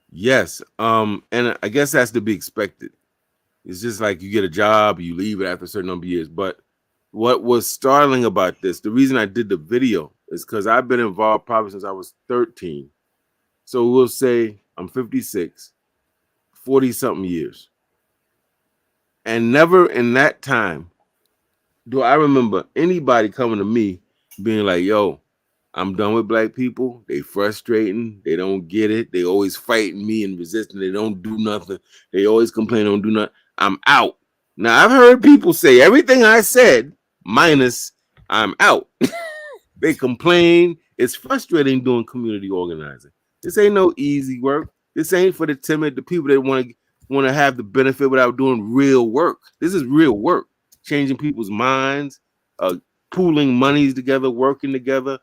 Yes. And I guess that's to be expected. It's just like you get a job, you leave it after a certain number of years. But what was startling about this, the reason I did the video is because I've been involved probably since I was 13. So we'll say I'm 56, 40-something years. And never in that time do I remember anybody coming to me being like, "Yo, I'm done with black people. They frustrating. They don't get it. They always fighting me and resisting. They don't do nothing. They always complain, don't do nothing. I'm out." Now, I've heard people say everything I said, minus I'm out. They complain. It's frustrating doing community organizing. This ain't no easy work. This ain't for the timid, the people that want to have the benefit without doing real work. This is real work. Changing people's minds, pooling monies together, working together,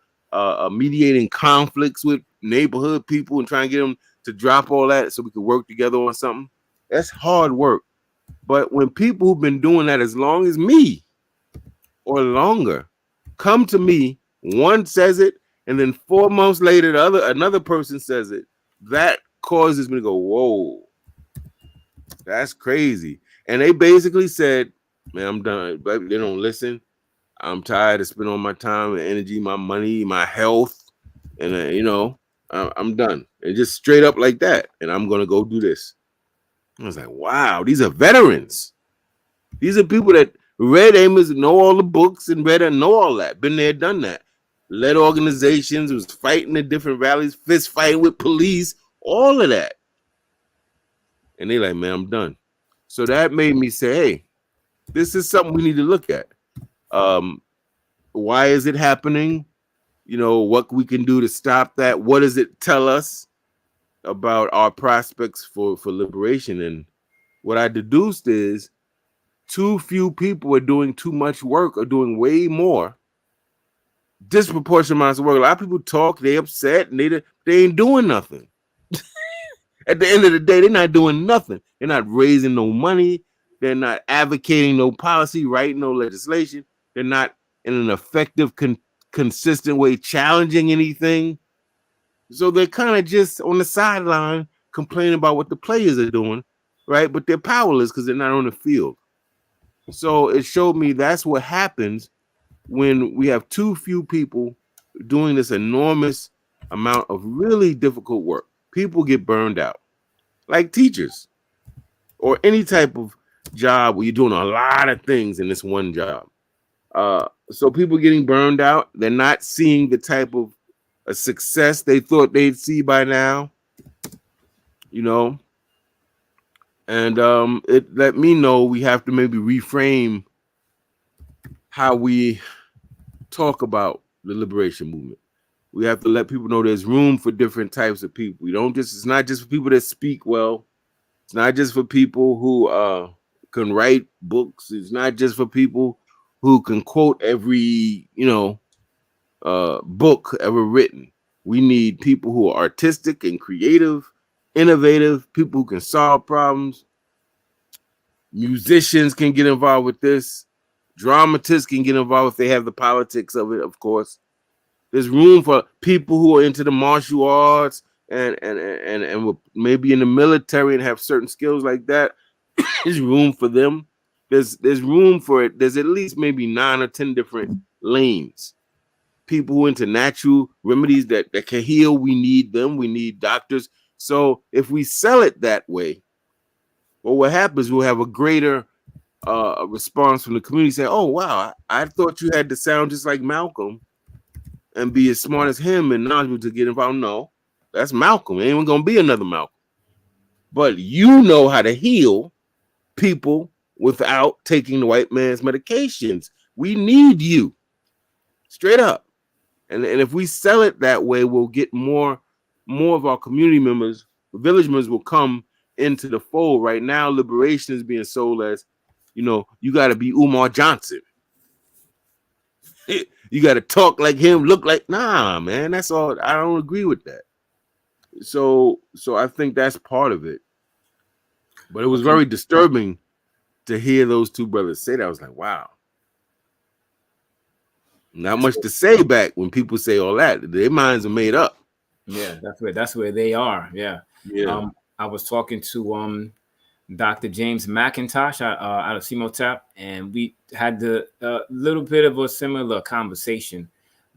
mediating conflicts with neighborhood people and trying to get them to drop all that so we can work together on something. That's hard work. But when people who've been doing that as long as me or longer come to me, one says it, and then 4 months later, another person says it, that causes me to go, whoa, that's crazy. And they basically said, "Man, I'm done." But they don't listen. I'm tired of spending all my time and energy, my money, my health, and I'm done. And just straight up like that. And I'm gonna go do this. I was like, wow, these are veterans. These are people that read Amos, know all the books, and read and know all that. Been there, done that. Led organizations, was fighting in different rallies, fist fighting with police, all of that. And they like, "Man, I'm done." So that made me say, hey, this is something we need to look at. Why is it happening? What we can do to stop that. What does it tell us about our prospects for liberation? And what I deduced is too few people are doing too much work or doing way more. Disproportionate amounts of work. A lot of people talk, they upset, and they ain't doing nothing. At the end of the day, they're not doing nothing. They're not raising no money. They're not advocating no policy, writing no legislation. They're not in an effective, consistent way challenging anything. So they're kind of just on the sideline complaining about what the players are doing, right? But they're powerless because they're not on the field. So it showed me that's what happens when we have too few people doing this enormous amount of really difficult work. People get burned out, like teachers. or any type of job where you're doing a lot of things in this one job. So people getting burned out, they're not seeing the type of a success they thought they'd see by now, you know. And it let me know we have to maybe reframe how we talk about the liberation movement. We have to let people know there's room for different types of people. We don't just, it's not just for people that speak well. It's not just for people who can write books. It's not just for people who can quote every, book ever written. We need people who are artistic and creative, innovative, people who can solve problems. Musicians can get involved with this. Dramatists can get involved if they have the politics of it, of course. There's room for people who are into the martial arts and maybe in the military and have certain skills like that. There's room for them. There's room for it. There's at least maybe 9 or 10 different lanes. People who are into natural remedies that can heal, we need them. We need doctors. So if we sell it that way, well, what happens, we'll have a greater response from the community saying, oh, wow, I thought you had to sound just like Malcolm and be as smart as him and knowledgeable to get involved. No, that's Malcolm. Ain't going to be another Malcolm. But you know how to heal people without taking the white man's medications. We need you. Straight up. And if we sell it that way, we'll get more of our community members, village members will come into the fold. Right now, liberation is being sold as, you got to be Umar Johnson. You got to talk like him, look like, nah, man, that's all. I don't agree with that. So I think that's part of it. But it was very disturbing to hear those two brothers say that. I was like, wow. Not much to say back when people say all that. Their minds are made up. Yeah, that's where they are. Yeah. I was talking to Dr. James McIntosh out of CMOTAP, and we had the little bit of a similar conversation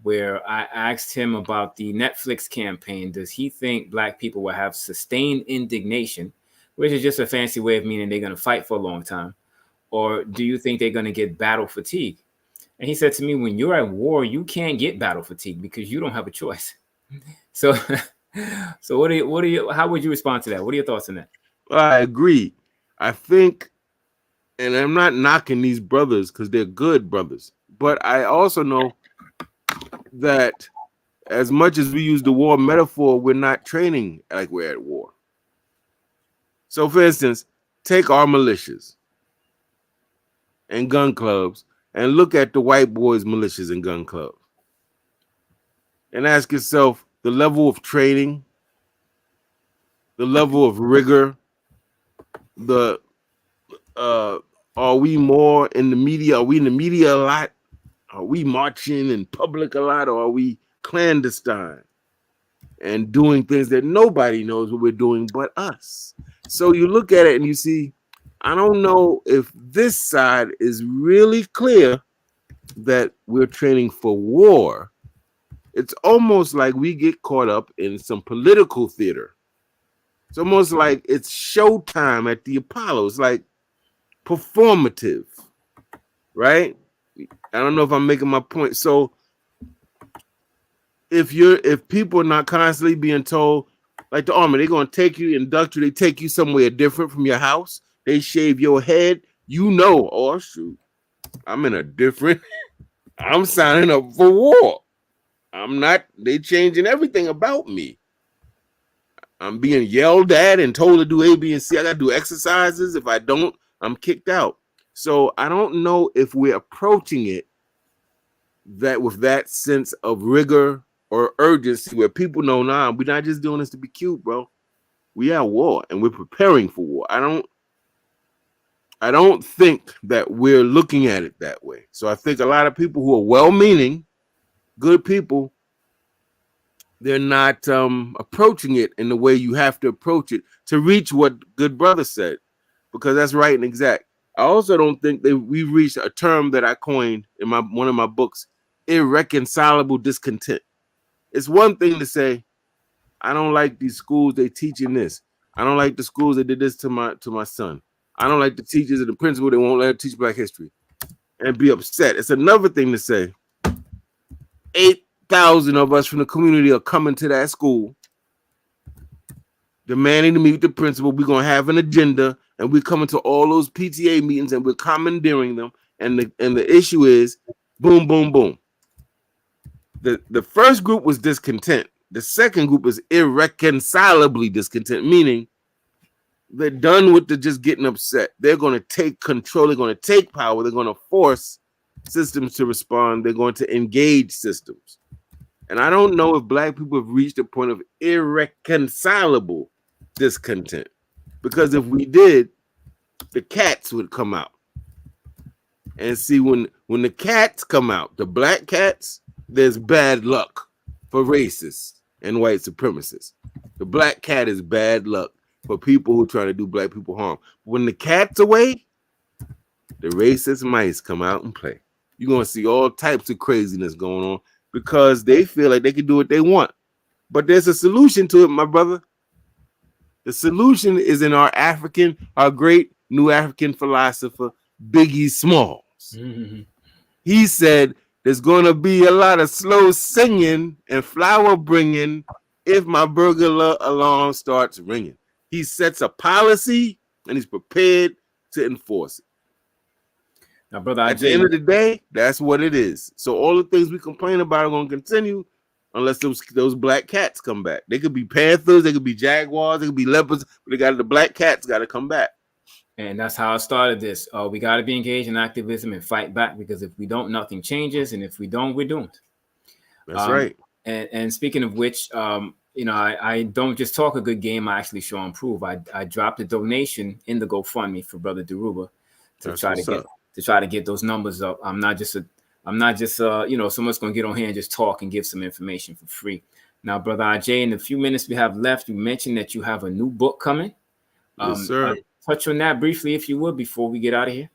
where I asked him about the Netflix campaign. Does he think Black people will have sustained indignation, which is just a fancy way of meaning they're going to fight for a long time? Or do you think they're going to get battle fatigue? And he said to me, when you're at war, you can't get battle fatigue because you don't have a choice. So how would you respond to that? What are your thoughts on that? I agree. I think, and I'm not knocking these brothers because they're good brothers, but I also know that as much as we use the war metaphor, we're not training like we're at war. So, for instance, take our militias and gun clubs and look at the white boys' militias and gun clubs and ask yourself the level of training, the level of rigor, are we more in the media? Are we in the media a lot? Are we marching in public a lot, or are we clandestine and doing things that nobody knows what we're doing but us? So you look at it and you see, I don't know if this side is really clear that we're training for war. It's almost like we get caught up in some political theater. It's almost like it's showtime at the Apollo. It's like performative, right? I don't know if I'm making my point. So if people are not constantly being told, like the army, they're going to take you, induct you, they take you somewhere different from your house, they shave your head, oh shoot, I'm signing up for war. They changing everything about me. I'm being yelled at and told to do A, B, and C. I got to do exercises. If I don't, I'm kicked out. So I don't know if we're approaching it that with that sense of rigor or urgency where people know, nah, we're not just doing this to be cute, bro. We are at war and we're preparing for war. I don't think that we're looking at it that way. So I think a lot of people who are well-meaning, good people, they're not approaching it in the way you have to approach it to reach what good brother said, because that's right and exact. I also don't think that we reached a term that I coined in one of my books, irreconcilable discontent. It's one thing to say, I don't like these schools, they teaching this. I don't like the schools that did this to my son. I don't like the teachers and the principal. They won't let her teach Black history and be upset. It's another thing to say 8,000 of us from the community are coming to that school demanding to meet with the principal. We're going to have an agenda, and we're coming to all those PTA meetings, and we're commandeering them. And the issue is, boom, boom, boom. The first group was discontent. The second group is irreconcilably discontent, meaning they're done with the just getting upset. They're going to take control. They're going to take power. They're going to force systems to respond. They're going to engage systems. And I don't know if Black people have reached a point of irreconcilable discontent. Because if we did, the cats would come out. And see, when the cats come out, the Black cats, there's bad luck for racists and white supremacists. The Black cat is bad luck for people who try to do Black people harm. When the cat's away, the racist mice come out and play. You're going to see all types of craziness going on because they feel like they can do what they want. But there's a solution to it, my brother. The solution is in our great new African philosopher, Biggie Smalls. Mm-hmm. He said, there's going to be a lot of slow singing and flower bringing if my burglar alarm starts ringing. He sets a policy and he's prepared to enforce it. Now, brother, at the end of the day, that's what it is. So all the things we complain about are going to continue unless those Black cats come back. They could be panthers, they could be jaguars, they could be leopards, but the Black cats got to come back. And that's how I started this. We got to be engaged in activism and fight back, because if we don't, nothing changes, and if we don't, we're doomed. That's right. And speaking of which, I don't just talk a good game; I actually show and prove. I dropped a donation in the GoFundMe for Brother Deruba to try to get those numbers up. I'm not just someone's going to get on here and just talk and give some information for free. Now, Brother Agyei, in the few minutes we have left, you mentioned that you have a new book coming. Yes, sir. Touch on that briefly, if you would, before we get out of here.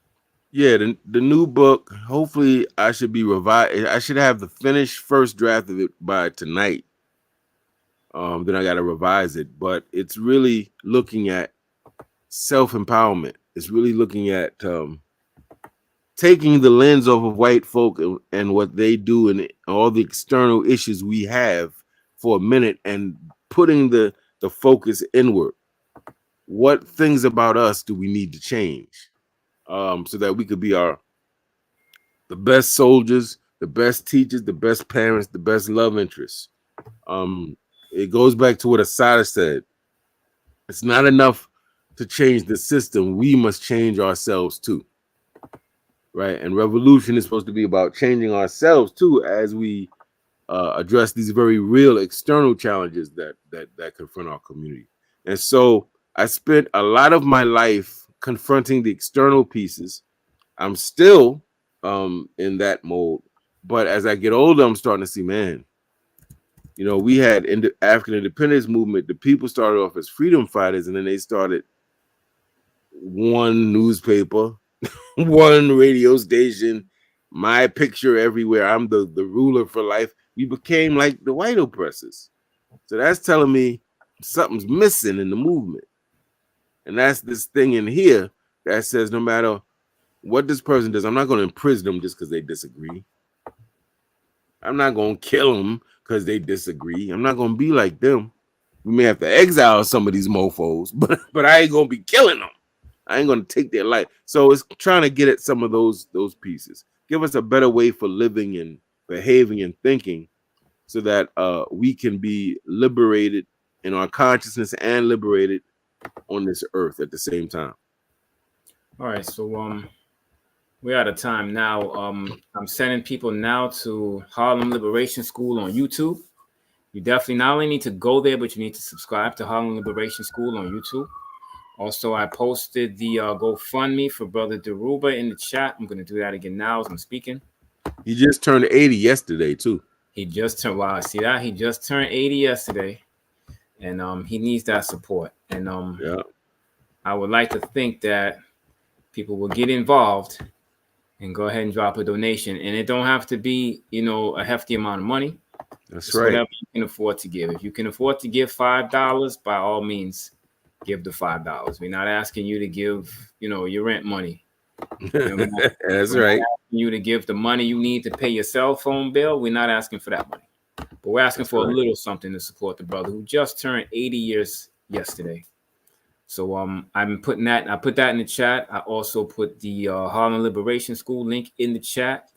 Yeah, the new book, hopefully I should be revised. I should have the finished first draft of it by tonight. Then I got to revise it. But it's really looking at self-empowerment. It's really looking at taking the lens off of white folk and what they do and all the external issues we have for a minute and putting the focus inward. What things about us do we need to change so that we could be the best soldiers, the best teachers, the best parents, the best love interests? It goes back to what Asada said. It's not enough to change the system. We must change ourselves too. Right? And revolution is supposed to be about changing ourselves too as we address these very real external challenges that confront our community. And so I spent a lot of my life confronting the external pieces. I'm still in that mode, but as I get older, I'm starting to see, man, we had in the African independence movement, the people started off as freedom fighters, and then they started one newspaper, one radio station, my picture everywhere. I'm the ruler for life. We became like the white oppressors. So that's telling me something's missing in the movement. And that's this thing in here that says no matter what this person does, I'm not going to imprison them just because they disagree. I'm not going to kill them because they disagree. I'm not going to be like them. We may have to exile some of these mofos, but I ain't going to be killing them. I ain't going to take their life. So it's trying to get at some of those pieces. Give us a better way for living and behaving and thinking so that we can be liberated in our consciousness and liberated on this earth at the same time. All right, so we're out of time now. I'm sending people now to Harlem Liberation School on YouTube. You definitely not only need to go there, but you need to subscribe to Harlem Liberation School on YouTube. Also, I posted the GoFundMe for Brother Deruba in the chat. I'm going to do that again now as I'm speaking. He just turned 80 yesterday, too. He just turned 80 yesterday. And he needs that support. And I would like to think that people will get involved and go ahead and drop a donation. And it don't have to be, a hefty amount of money. That's right. Whatever you can afford to give. If you can afford to give $5, by all means, give the $5. We're not asking you to give, your rent money. We're not That's right. asking you to give the money you need to pay your cell phone bill. We're not asking for that money. But we're asking for a little something to support the brother who just turned 80 years yesterday. So I'm putting that. I put that in the chat. I also put the Harlem Liberation School link in the chat,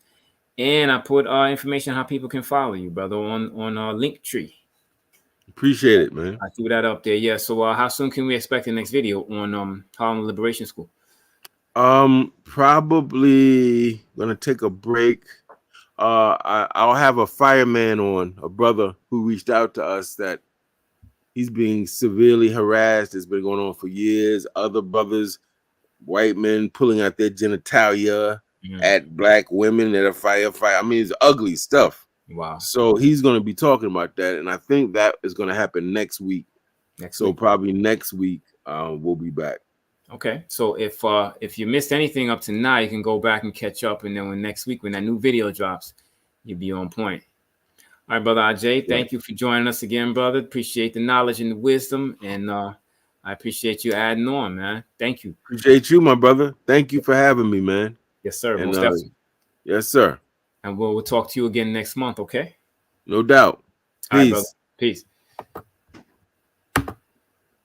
and I put information how people can follow you, brother, on Linktree. Appreciate it, man. I threw that up there. Yeah. So how soon can we expect the next video on Harlem Liberation School? Probably gonna take a break. I'll have a fireman on, a brother who reached out to us that he's being severely harassed. It's been going on for years. Other brothers, white men pulling out their genitalia at black women at a firefight. I mean, it's ugly stuff. Wow. So he's going to be talking about that, and I think that is going to happen next week. Probably next week we'll be back. Okay. So if you missed anything up to now, you can go back and catch up, and then next week when that new video drops, you'll be on point. All right, brother Agyei, thank you for joining us again, brother. Appreciate the knowledge and the wisdom, and I appreciate you adding on, man. Thank you. Appreciate you, my brother. Thank you for having me, man. Yes, sir. And, most definitely. Yes, sir. And we'll talk to you again next month, okay? No doubt. Peace. All right, brother. Peace.